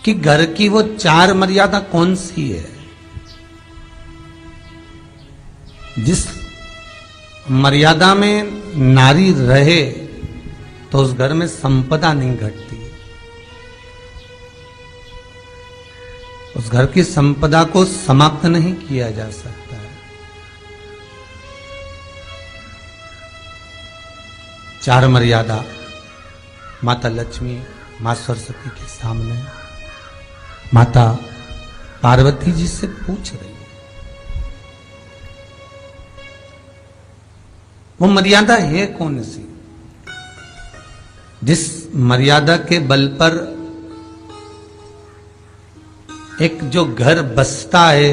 कि घर की वो 4 मर्यादा कौन सी है जिस मर्यादा में नारी रहे तो उस घर में संपदा नहीं घटती, उस घर की संपदा को समाप्त नहीं किया जा सकता है। 4 मर्यादा माता लक्ष्मी, मां सरस्वती के सामने माता पार्वती जी से पूछ रही है। वो मर्यादा है कौन सी जिस मर्यादा के बल पर एक जो घर बसता है,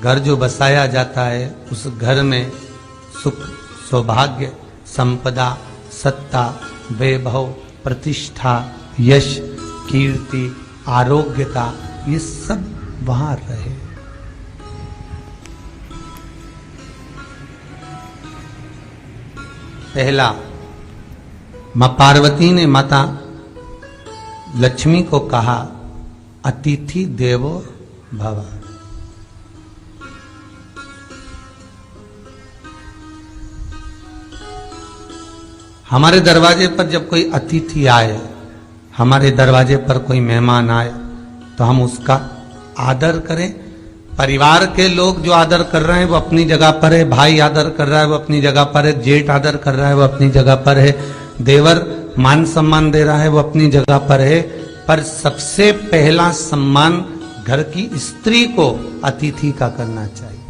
घर जो बसाया जाता है, उस घर में सुख, सौभाग्य, संपदा, सत्ता, वैभव, प्रतिष्ठा, यश, कीर्ति, आरोग्यता, ये सब वहां रहे। पहला, मां पार्वती ने माता लक्ष्मी को कहा, अतिथि देवो भव। हमारे दरवाजे पर जब कोई अतिथि आए, हमारे दरवाजे पर कोई मेहमान आए, तो हम उसका आदर करें। परिवार के लोग जो आदर कर रहे हैं वो अपनी जगह पर है, भाई आदर कर रहा है वो अपनी जगह पर है, जेठ आदर कर रहा है वो अपनी जगह पर है, देवर मान सम्मान दे रहा है वो अपनी जगह पर है। पर सबसे पहला सम्मान घर की स्त्री को अतिथि का करना चाहिए।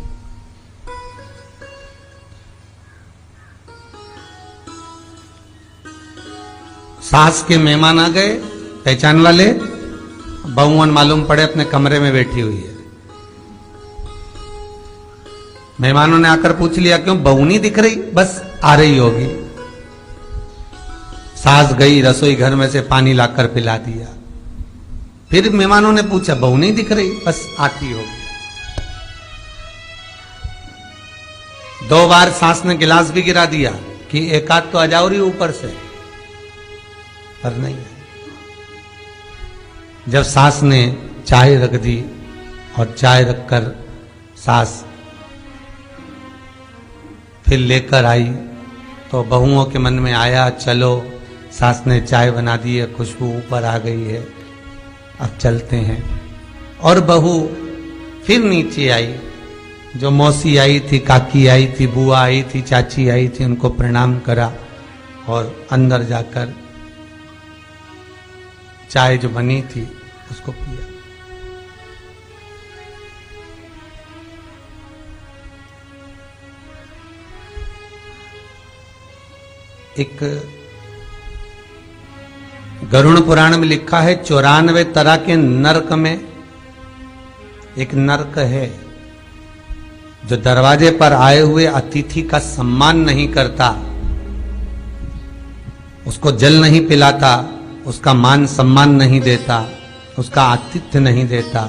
सास के मेहमान आ गए, पहचान वाले, बहुवन मालूम पड़े अपने कमरे में बैठी हुई है। मेहमानों ने आकर पूछ लिया, क्यों बहू नहीं दिख रही? बस आ रही होगी। सास गई, रसोई घर में से पानी लाकर पिला दिया। फिर मेहमानों ने पूछा, बहू नहीं दिख रही? बस आती होगी। 2 बार सास ने गिलास भी गिरा दिया कि एक आध तो आ जाओ रही ऊपर से, पर नहीं है। जब सास ने चाय रख दी और चाय रखकर सास फिर लेकर आई, तो बहुओं के मन में आया, चलो सास ने चाय बना दी है, खुशबू ऊपर आ गई है, अब चलते हैं। और बहू फिर नीचे आई। जो मौसी आई थी, काकी आई थी, बुआ आई थी, चाची आई थी, उनको प्रणाम करा और अंदर जाकर चाय जो बनी थी उसको पिया। एक गरुड़ पुराण में लिखा है, 94 तरह के नरक में एक नरक है जो दरवाजे पर आए हुए अतिथि का सम्मान नहीं करता, उसको जल नहीं पिलाता, उसका मान सम्मान नहीं देता, उसका आतिथ्य नहीं देता,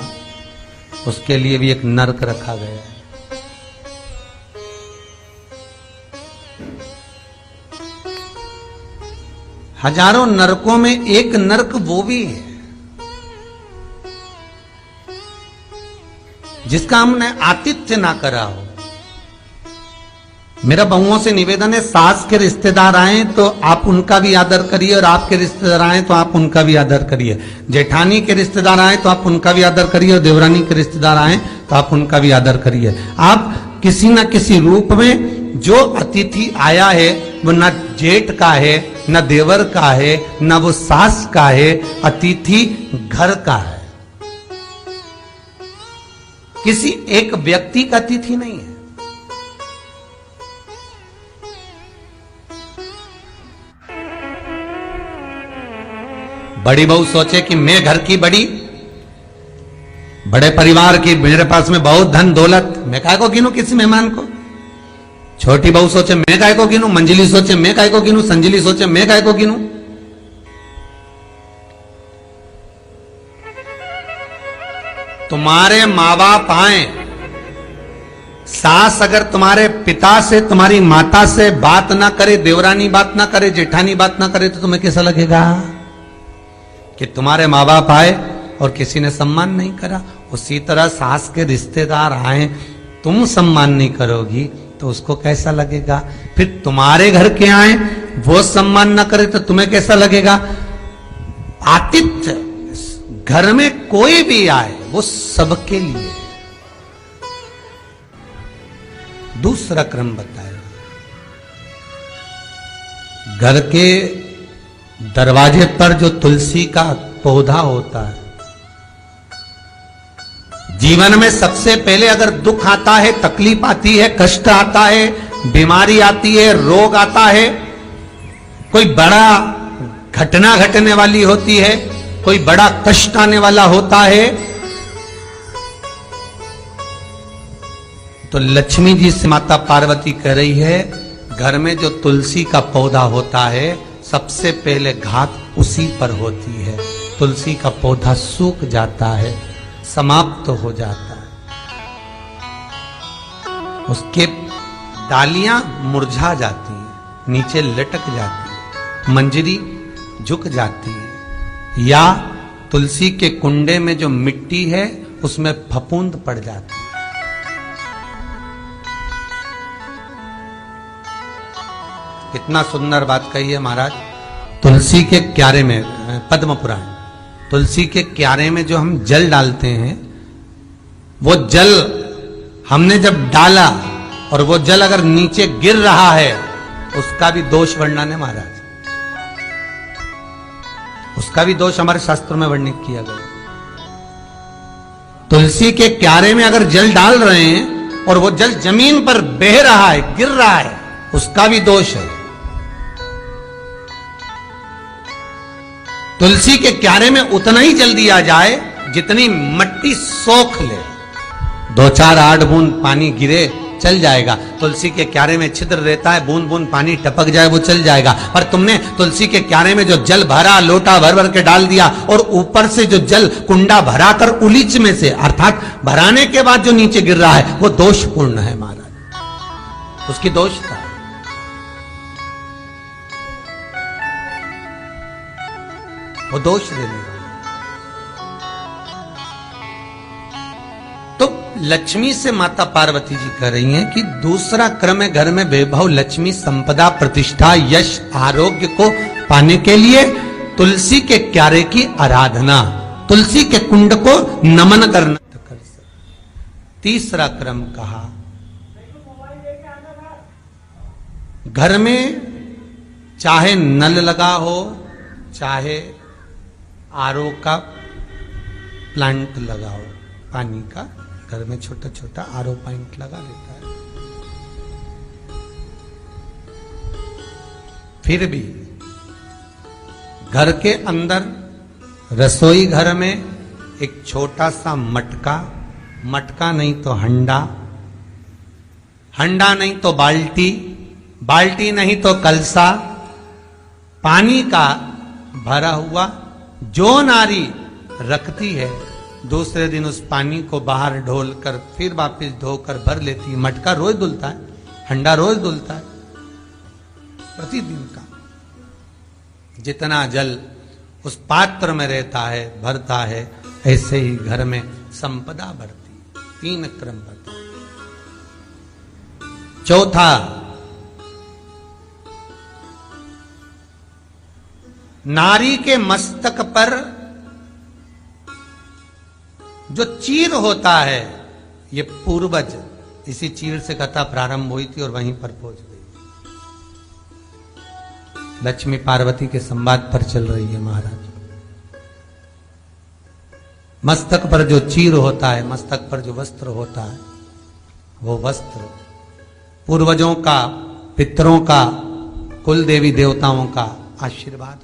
उसके लिए भी एक नरक रखा गया है। हजारों नरकों में एक नरक वो भी है जिसका हमने आतिथ्य ना करा हो। मेरा बहुओं से निवेदन है, सास के रिश्तेदार आए तो आप उनका भी आदर करिए, और आपके रिश्तेदार आए तो आप उनका भी आदर करिए। जेठानी के रिश्तेदार आए तो आप उनका भी आदर करिए, और देवरानी के रिश्तेदार आए तो आप उनका भी आदर करिए। आप किसी न किसी रूप में जो अतिथि आया है वो न जेठ का है, न देवर का है, न वो सास का है, अतिथि घर का है। किसी एक व्यक्ति का अतिथि नहीं है। बड़ी बहू सोचे कि मैं घर की बड़ी, बड़े परिवार की, मेरे पास में बहुत धन दौलत, मैं काहे को गिनूं किसी मेहमान को। छोटी बहू सोचे मैं काहे को गिनूं, मंजिली सोचे मैं काहे को गिनूं, संजिली सोचे मैं काहे को गिनूं। तुम्हारे माँ बाप आए, सास अगर तुम्हारे पिता से, तुम्हारी माता से बात ना करे, देवरानी बात ना करे, जेठानी बात ना करे, तो तुम्हें कैसा लगेगा कि तुम्हारे माँ बाप आए और किसी ने सम्मान नहीं करा। उसी तरह सास के रिश्तेदार आए, तुम सम्मान नहीं करोगी तो उसको कैसा लगेगा। फिर तुम्हारे घर के आए, वो सम्मान ना करे तो तुम्हें कैसा लगेगा। आतिथ्य, घर में कोई भी आए वो सबके लिए। दूसरा क्रम बताया, घर के दरवाजे पर जो तुलसी का पौधा होता है, जीवन में सबसे पहले अगर दुख आता है, तकलीफ आती है, कष्ट आता है, बीमारी आती है, रोग आता है, कोई बड़ा घटना घटने वाली होती है, कोई बड़ा कष्ट आने वाला होता है, तो लक्ष्मी जी से माता पार्वती कह रही है, घर में जो तुलसी का पौधा होता है सबसे पहले घात उसी पर होती है। तुलसी का पौधा सूख जाता है, समाप्त हो जाता है, उसके डालियां मुरझा जाती हैं, नीचे लटक जाती है, मंजरी झुक जाती है, या तुलसी के कुंडे में जो मिट्टी है उसमें फफूंद पड़ जाती है। कितना सुंदर बात कही है महाराज। तुलसी के क्यारे में, पद्म पुराण, तुलसी के क्यारे में जो हम जल डालते हैं, वो जल हमने जब डाला और वो जल अगर नीचे गिर रहा है, उसका भी दोष वर्णन है महाराज, उसका भी दोष हमारे शास्त्रों में वर्णित किया गया। तुलसी के क्यारे में अगर जल डाल रहे हैं और वो जल जमीन पर बह रहा है, गिर रहा है, उसका भी दोष है। तुलसी के क्यारे में उतना ही जल दिया जाए जितनी मट्टी सोख ले, 2-4 8 बूंद पानी गिरे चल जाएगा। तुलसी के क्यारे में छिद्र रहता है, बूंद बूंद पानी टपक जाए वो चल जाएगा। पर तुमने तुलसी के क्यारे में जो जल भरा, लोटा भर भर के डाल दिया, और ऊपर से जो जल कुंडा भरा कर उलीच में से, अर्थात भराने के बाद जो नीचे गिर रहा है, वो दोषपूर्ण है महाराज, उसकी दोष था। वो दोष देने वाला। तो लक्ष्मी से माता पार्वती जी कह रही हैं कि दूसरा क्रम है घर में वैभव, लक्ष्मी, संपदा, प्रतिष्ठा, यश, आरोग्य को पाने के लिए तुलसी के क्यारे की आराधना, तुलसी के कुंड को नमन करना। तीसरा क्रम कहा, घर में चाहे नल लगा हो, चाहे आरओ का प्लांट लगाओ, पानी का, घर में छोटा छोटा आरओ प्लांट लगा लेता है, फिर भी घर के अंदर रसोई घर में एक छोटा सा मटका, मटका नहीं तो हंडा, हंडा नहीं तो बाल्टी, बाल्टी नहीं तो कलसा, पानी का भरा हुआ जो नारी रखती है, दूसरे दिन उस पानी को बाहर ढोल कर फिर वापस धोकर भर लेती है। मटका रोज धुलता है, हंडा रोज धुलता है, प्रतिदिन का। जितना जल उस पात्र में रहता है, भरता है, ऐसे ही घर में संपदा बढ़ती। 3 क्रम बता। चौथा, नारी के मस्तक पर जो चीर होता है, ये पूर्वज, इसी चीर से कथा प्रारंभ हुई थी और वहीं पर पहुंच गई। लक्ष्मी पार्वती के संवाद पर चल रही है महाराज। मस्तक पर जो चीर होता है, मस्तक पर जो वस्त्र होता है, वो वस्त्र पूर्वजों का, पितरों का, कुल देवी देवताओं का आशीर्वाद।